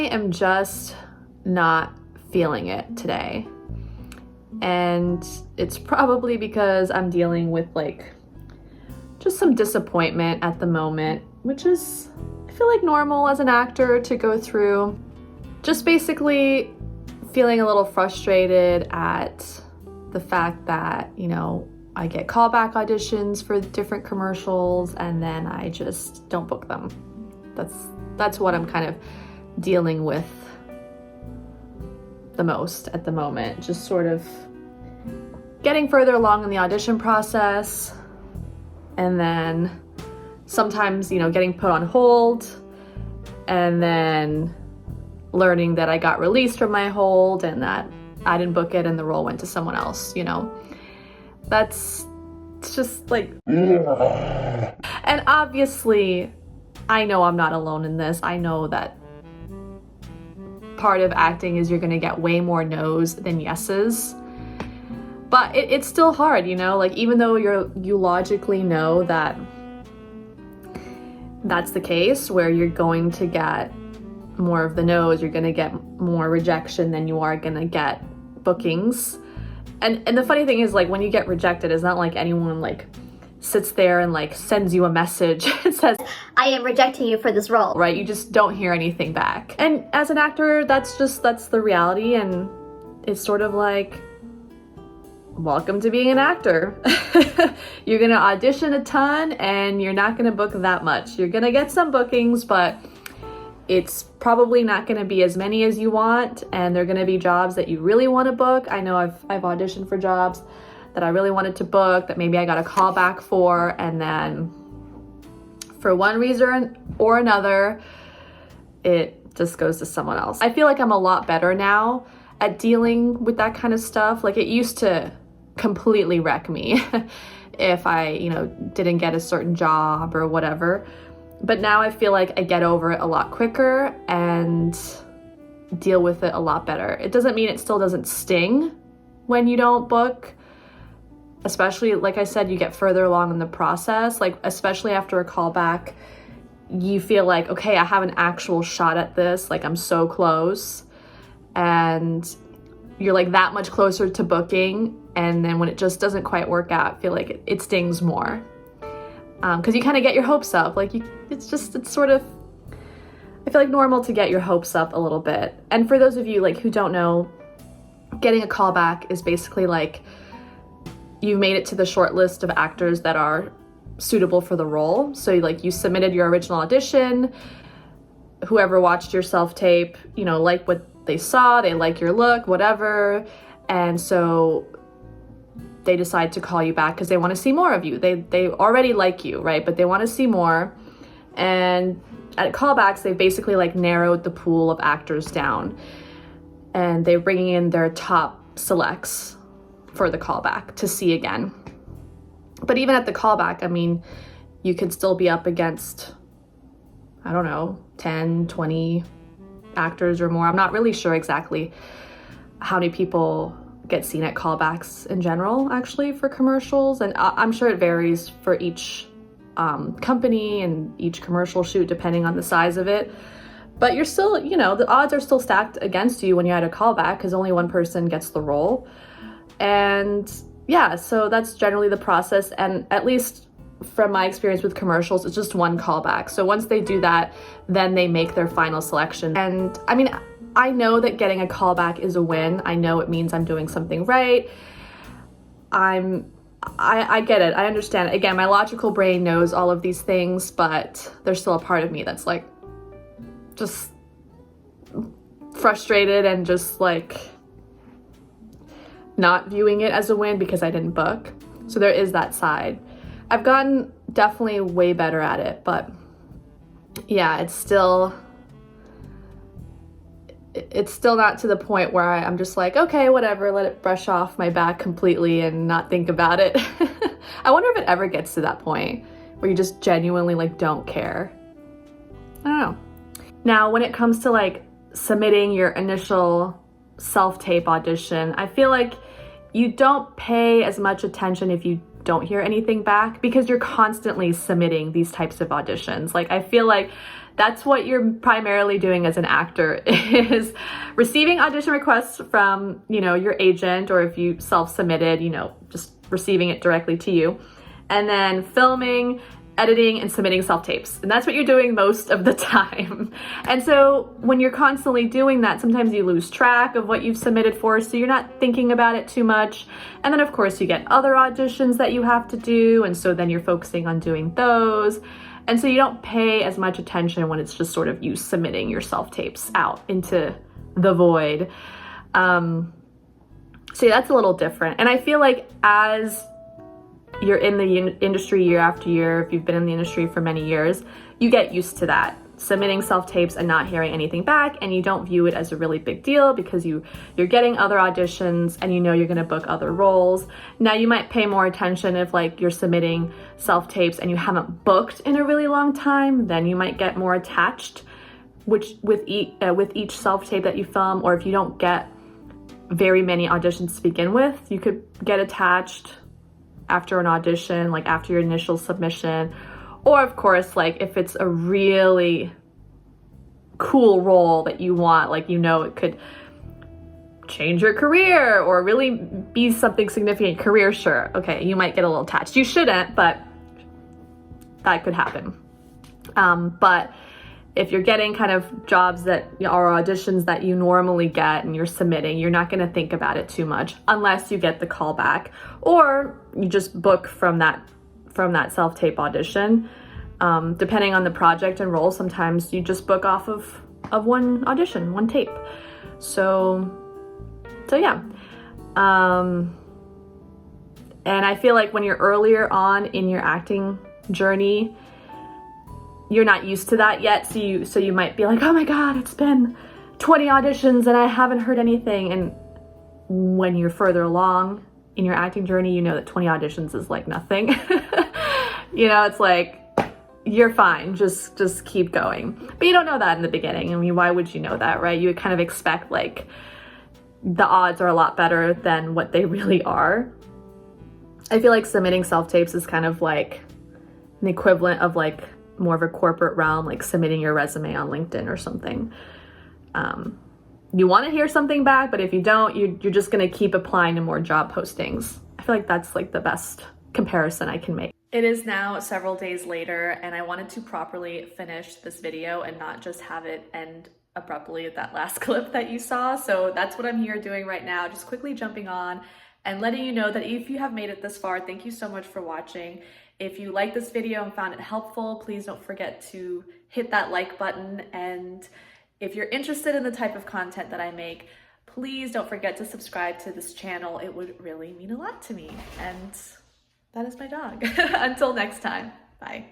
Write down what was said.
am just not feeling it today. And it's probably because I'm dealing with like just some disappointment at the moment, which is, I feel like, normal as an actor to go through. Just basically feeling a little frustrated at the fact that, you know, I get callback auditions for different commercials and then I just don't book them. That's what I'm kind of dealing with the most at the moment. Just sort of getting further along in the audition process and then sometimes, you know, getting put on hold and then learning that I got released from my hold and that I didn't book it and the role went to someone else, you know. It's just like, and obviously I know I'm not alone in this. I know that part of acting is you're gonna get way more no's than yeses, but it's still hard, you know, like even though you logically know that that's the case where you're going to get more of the no's, you're gonna get more rejection than you are gonna get bookings. And the funny thing is, like, when you get rejected, it's not like anyone like sits there and like sends you a message and says, I am rejecting you for this role. Right? You just don't hear anything back. And as an actor, that's the reality, and it's sort of like, welcome to being an actor. You're gonna audition a ton and you're not gonna book that much. You're gonna get some bookings, but it's probably not going to be as many as you want, and they're going to be jobs that you really want to book. I know I've auditioned for jobs that I really wanted to book that maybe I got a call back for, and then for one reason or another, it just goes to someone else. I feel like I'm a lot better now at dealing with that kind of stuff. Like, it used to completely wreck me if I, you know, didn't get a certain job or whatever. But now I feel like I get over it a lot quicker and deal with it a lot better. It doesn't mean it still doesn't sting when you don't book, especially, like I said, you get further along in the process, like especially after a callback, you feel like, okay, I have an actual shot at this, like I'm so close, and you're like that much closer to booking, and then when it just doesn't quite work out, I feel like it stings more. Because you kind of get your hopes up, like it's sort of, I feel like, normal to get your hopes up a little bit. And for those of you like who don't know, getting a callback is basically like you've made it to the short list of actors that are suitable for the role. So like you submitted your original audition, whoever watched your self-tape, you know, like what they saw, they like your look, whatever, and so they decide to call you back because they want to see more of you. They already like you, right? But they want to see more. And at callbacks, they basically like narrowed the pool of actors down, and they're bringing in their top selects for the callback to see again. But even at the callback, I mean, you could still be up against, I don't know, 10, 20 actors or more. I'm not really sure exactly how many people get seen at callbacks in general, actually, for commercials, and I'm sure it varies for each company and each commercial shoot depending on the size of it, but you're still, you know, the odds are still stacked against you when you're at a callback because only one person gets the role. And yeah, so that's generally the process, and at least from my experience with commercials, it's just one callback. So once they do that, then they make their final selection. And I mean, I know that getting a callback is a win. I know it means I'm doing something right. I get it. I understand. Again, my logical brain knows all of these things, but there's still a part of me that's like just frustrated and just like not viewing it as a win because I didn't book. So there is that side. I've gotten definitely way better at it, but yeah, it's still not to the point where I'm just like, okay, whatever, let it brush off my back completely and not think about it. I wonder if it ever gets to that point where you just genuinely like don't care. I don't know. Now, when it comes to like submitting your initial self-tape audition, I feel like you don't pay as much attention if you don't hear anything back, because you're constantly submitting these types of auditions. Like, I feel like that's what you're primarily doing as an actor, is receiving audition requests from, you know, your agent, or if you self-submitted, you know, just receiving it directly to you, and then filming, editing, and submitting self-tapes. And that's what you're doing most of the time. And so when you're constantly doing that, sometimes you lose track of what you've submitted for, so you're not thinking about it too much. And then of course you get other auditions that you have to do, and so then you're focusing on doing those. And so you don't pay as much attention when it's just sort of you submitting your self-tapes out into the void. So yeah, that's a little different. And I feel like as you're in the industry year after year, if you've been in the industry for many years, you get used to that, submitting self-tapes and not hearing anything back, and you don't view it as a really big deal because you're getting other auditions and you know you're gonna book other roles. Now you might pay more attention if like you're submitting self-tapes and you haven't booked in a really long time, then you might get more attached with each self-tape that you film, or if you don't get very many auditions to begin with, you could get attached after an audition, like after your initial submission. Or of course, like if it's a really cool role that you want, like you know it could change your career or really be something significant career, sure, okay, you might get a little attached. You shouldn't, but that could happen. But if you're getting kind of jobs that are auditions that you normally get and you're submitting, you're not going to think about it too much unless you get the call back, or you just book from that self-tape audition. Depending on the project and role, sometimes you just book off of one audition, one tape. So yeah. And I feel like when you're earlier on in your acting journey, you're not used to that yet, so you might be like, oh my god, it's been 20 auditions and I haven't heard anything. And when you're further along in your acting journey, you know that 20 auditions is like nothing. You know, it's like, you're fine, just keep going. But you don't know that in the beginning. I mean, why would you know that, right? You would kind of expect like the odds are a lot better than what they really are. I feel like submitting self-tapes is kind of like an equivalent of like more of a corporate realm, like submitting your resume on LinkedIn or something. You want to hear something back, but if you don't, you're just going to keep applying to more job postings. I feel like that's like the best comparison I can make. It is now several days later, and I wanted to properly finish this video and not just have it end abruptly at that last clip that you saw. So that's what I'm here doing right now, just quickly jumping on and letting you know that if you have made it this far, thank you so much for watching. If you liked this video and found it helpful, please don't forget to hit that like button. And if you're interested in the type of content that I make, please don't forget to subscribe to this channel. It would really mean a lot to me. And that is my dog. Until next time, bye.